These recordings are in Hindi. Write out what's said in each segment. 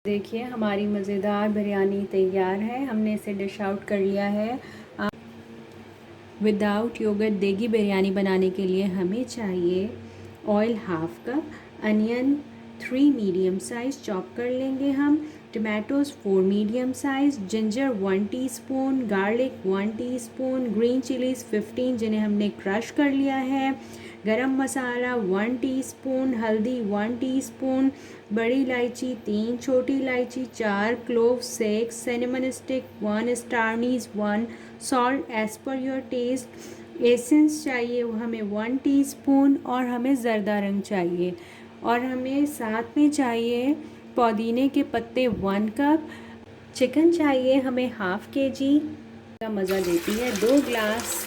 देखिए हमारी मज़ेदार बिरयानी तैयार है। हमने इसे डिश आउट कर लिया है। विदाउट योगर्ट देगी बिरयानी बनाने के लिए हमें चाहिए oil half cup, onion 3 medium size chop कर लेंगे हम, tomatoes 4 medium size, ginger 1 teaspoon, garlic 1 teaspoon, green chillies 15 जिन्हें हमने क्रश कर लिया है, गरम मसाला 1 टीस्पून, हल्दी 1 टीस्पून, बड़ी इलायची 3, छोटी इलायची 4, clove 6, cinnamon stick 1, star anise 1, salt as per your taste, essence चाहिए वो हमें 1 टीस्पून, और हमें ज़रदा रंग चाहिए, और हमें साथ में चाहिए पुदीने के पत्ते 1 कप, चिकन चाहिए हमें हाफ़ केजी का मज़ा देती है। 2 ग्लास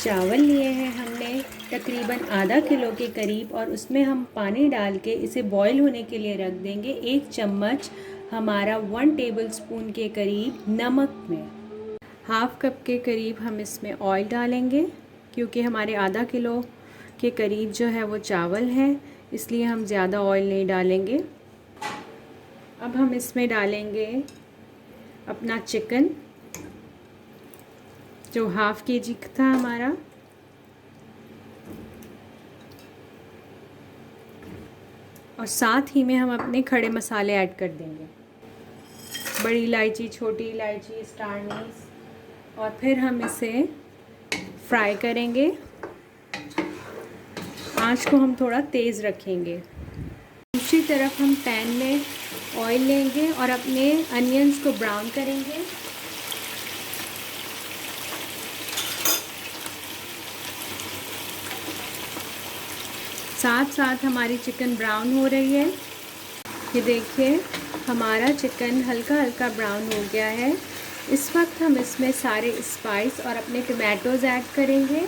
चावल लिए हैं हमने तकरीबन आधा किलो के करीब, और उसमें हम पानी डाल के इसे बॉईल होने के लिए रख देंगे। 1 चम्मच हमारा 1 टेबलस्पून के करीब नमक में, हाफ़ कप के करीब हम इसमें ऑयल डालेंगे, क्योंकि हमारे आधा किलो के करीब जो है वो चावल है, इसलिए हम ज़्यादा ऑयल नहीं डालेंगे। अब हम इसमें डालेंगे अपना चिकन जो हाफ़ केजी था हमारा, और साथ ही में हम अपने खड़े मसाले ऐड कर देंगे, बड़ी इलायची, छोटी इलायची, स्टार अनीस, और फिर हम इसे फ्राई करेंगे। आंच को हम थोड़ा तेज़ रखेंगे। दूसरी तरफ हम पैन में ऑयल लेंगे और अपने अनियंस को ब्राउन करेंगे। साथ साथ हमारी चिकन ब्राउन हो रही है। ये देखिए हमारा चिकन हल्का हल्का ब्राउन हो गया है। इस वक्त हम इसमें सारे स्पाइस और अपने टमाटोज़ ऐड करेंगे।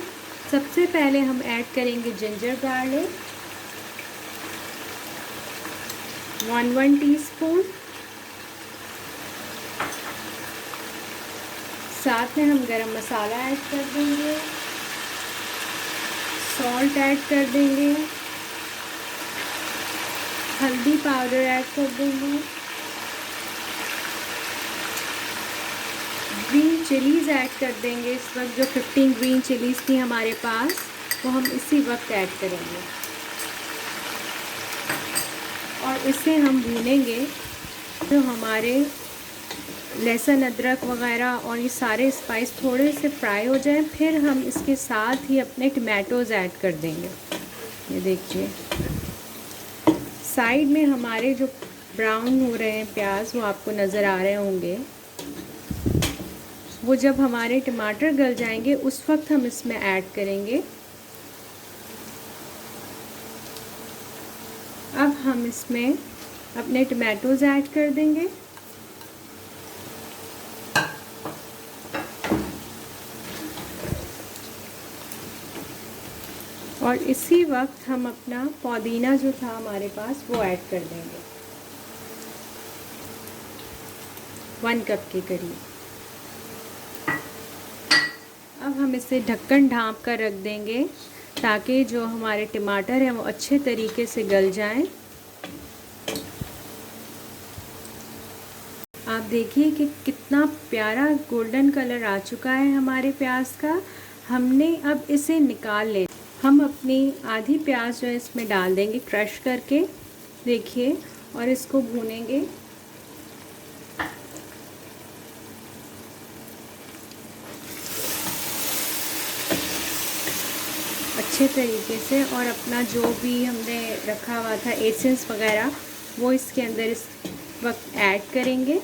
सबसे पहले हम ऐड करेंगे जिंजर गार्लिक 1 टीस्पून, साथ में हम गरम मसाला ऐड कर देंगे, सॉल्ट ऐड कर देंगे, हल्दी पाउडर ऐड कर देंगे, ग्रीन चिलीज़ ऐड कर देंगे। इस वक्त जो 15 ग्रीन चिलीज़ थी हमारे पास वो हम इसी वक्त ऐड करेंगे, और इसे हम भूनेंगे। जो हमारे लहसुन अदरक वगैरह और ये सारे स्पाइस थोड़े से फ्राई हो जाएं, फिर हम इसके साथ ही अपने टमाटोज़ ऐड कर देंगे। ये देखिए साइड में हमारे जो ब्राउन हो रहे हैं प्याज वो आपको नज़र आ रहे होंगे। वो जब हमारे टमाटर गल जाएंगे उस वक्त हम इसमें ऐड करेंगे। अब हम इसमें अपने टमाटोज़ ऐड कर देंगे, और इसी वक्त हम अपना पुदीना जो था हमारे पास वो ऐड कर देंगे 1 कप के करीब। अब हम इसे ढक्कन ढाँप कर रख देंगे ताकि जो हमारे टमाटर हैं वो अच्छे तरीके से गल जाएं। आप देखिए कि कितना प्यारा गोल्डन कलर आ चुका है हमारे प्याज का। हमने अब इसे निकाल ले। हम अपनी आधी प्याज जो है इसमें डाल देंगे क्रश करके, देखिए, और इसको भूनेंगे। अच्छे तरीके से, और अपना जो भी हमने रखा हुआ था एसेंस वगैरह वो इसके अंदर इस वक्त ऐड करेंगे।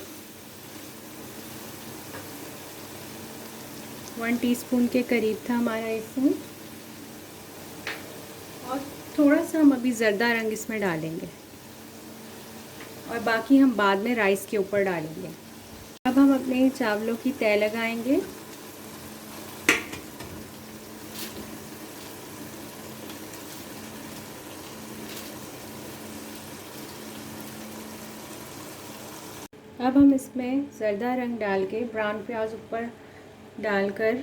1 टीस्पून के करीब था हमारा एसेंस, और थोड़ा सा हम अभी ज़रदा रंग इसमें डालेंगे, और बाकी हम बाद में राइस के ऊपर डालेंगे। अब हम अपने चावलों की तह लगाएंगे। अब हम इसमें ज़रदा रंग डाल के ब्राउन प्याज ऊपर डालकर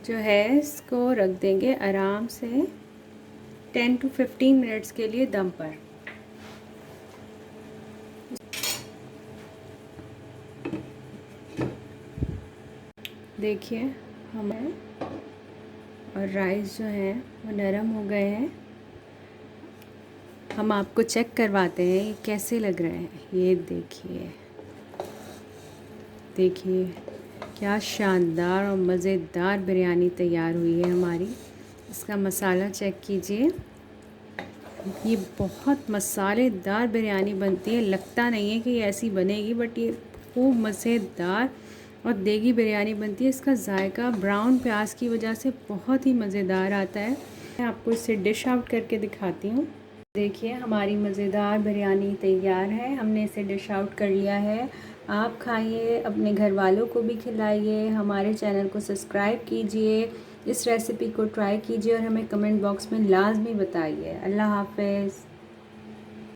जो है इसको रख देंगे आराम से 10 to 15 मिनट्स के लिए दम पर। देखिए हमें और राइस जो है वो नरम हो गए हैं। हम आपको चेक करवाते हैं ये कैसे लग रहे हैं। ये देखिए, देखिए क्या शानदार और मज़ेदार बिरयानी तैयार हुई है हमारी। इसका मसाला चेक कीजिए, ये बहुत मसालेदार बिरयानी बनती है। लगता नहीं है कि ये ऐसी बनेगी, बट ये खूब मज़ेदार और देगी बिरयानी बनती है। इसका जायका ब्राउन प्याज की वजह से बहुत ही मज़ेदार आता है। मैं आपको इसे डिश आउट करके दिखाती हूँ। देखिए हमारी मज़ेदार बिरयानी तैयार है, हमने इसे डिश आउट कर लिया है। आप खाइए, अपने घर वालों को भी खिलाइए, हमारे चैनल को सब्सक्राइब कीजिए, इस रेसिपी को ट्राई कीजिए और हमें कमेंट बॉक्स में लाजमी बताइए। अल्लाह हाफ़िज़।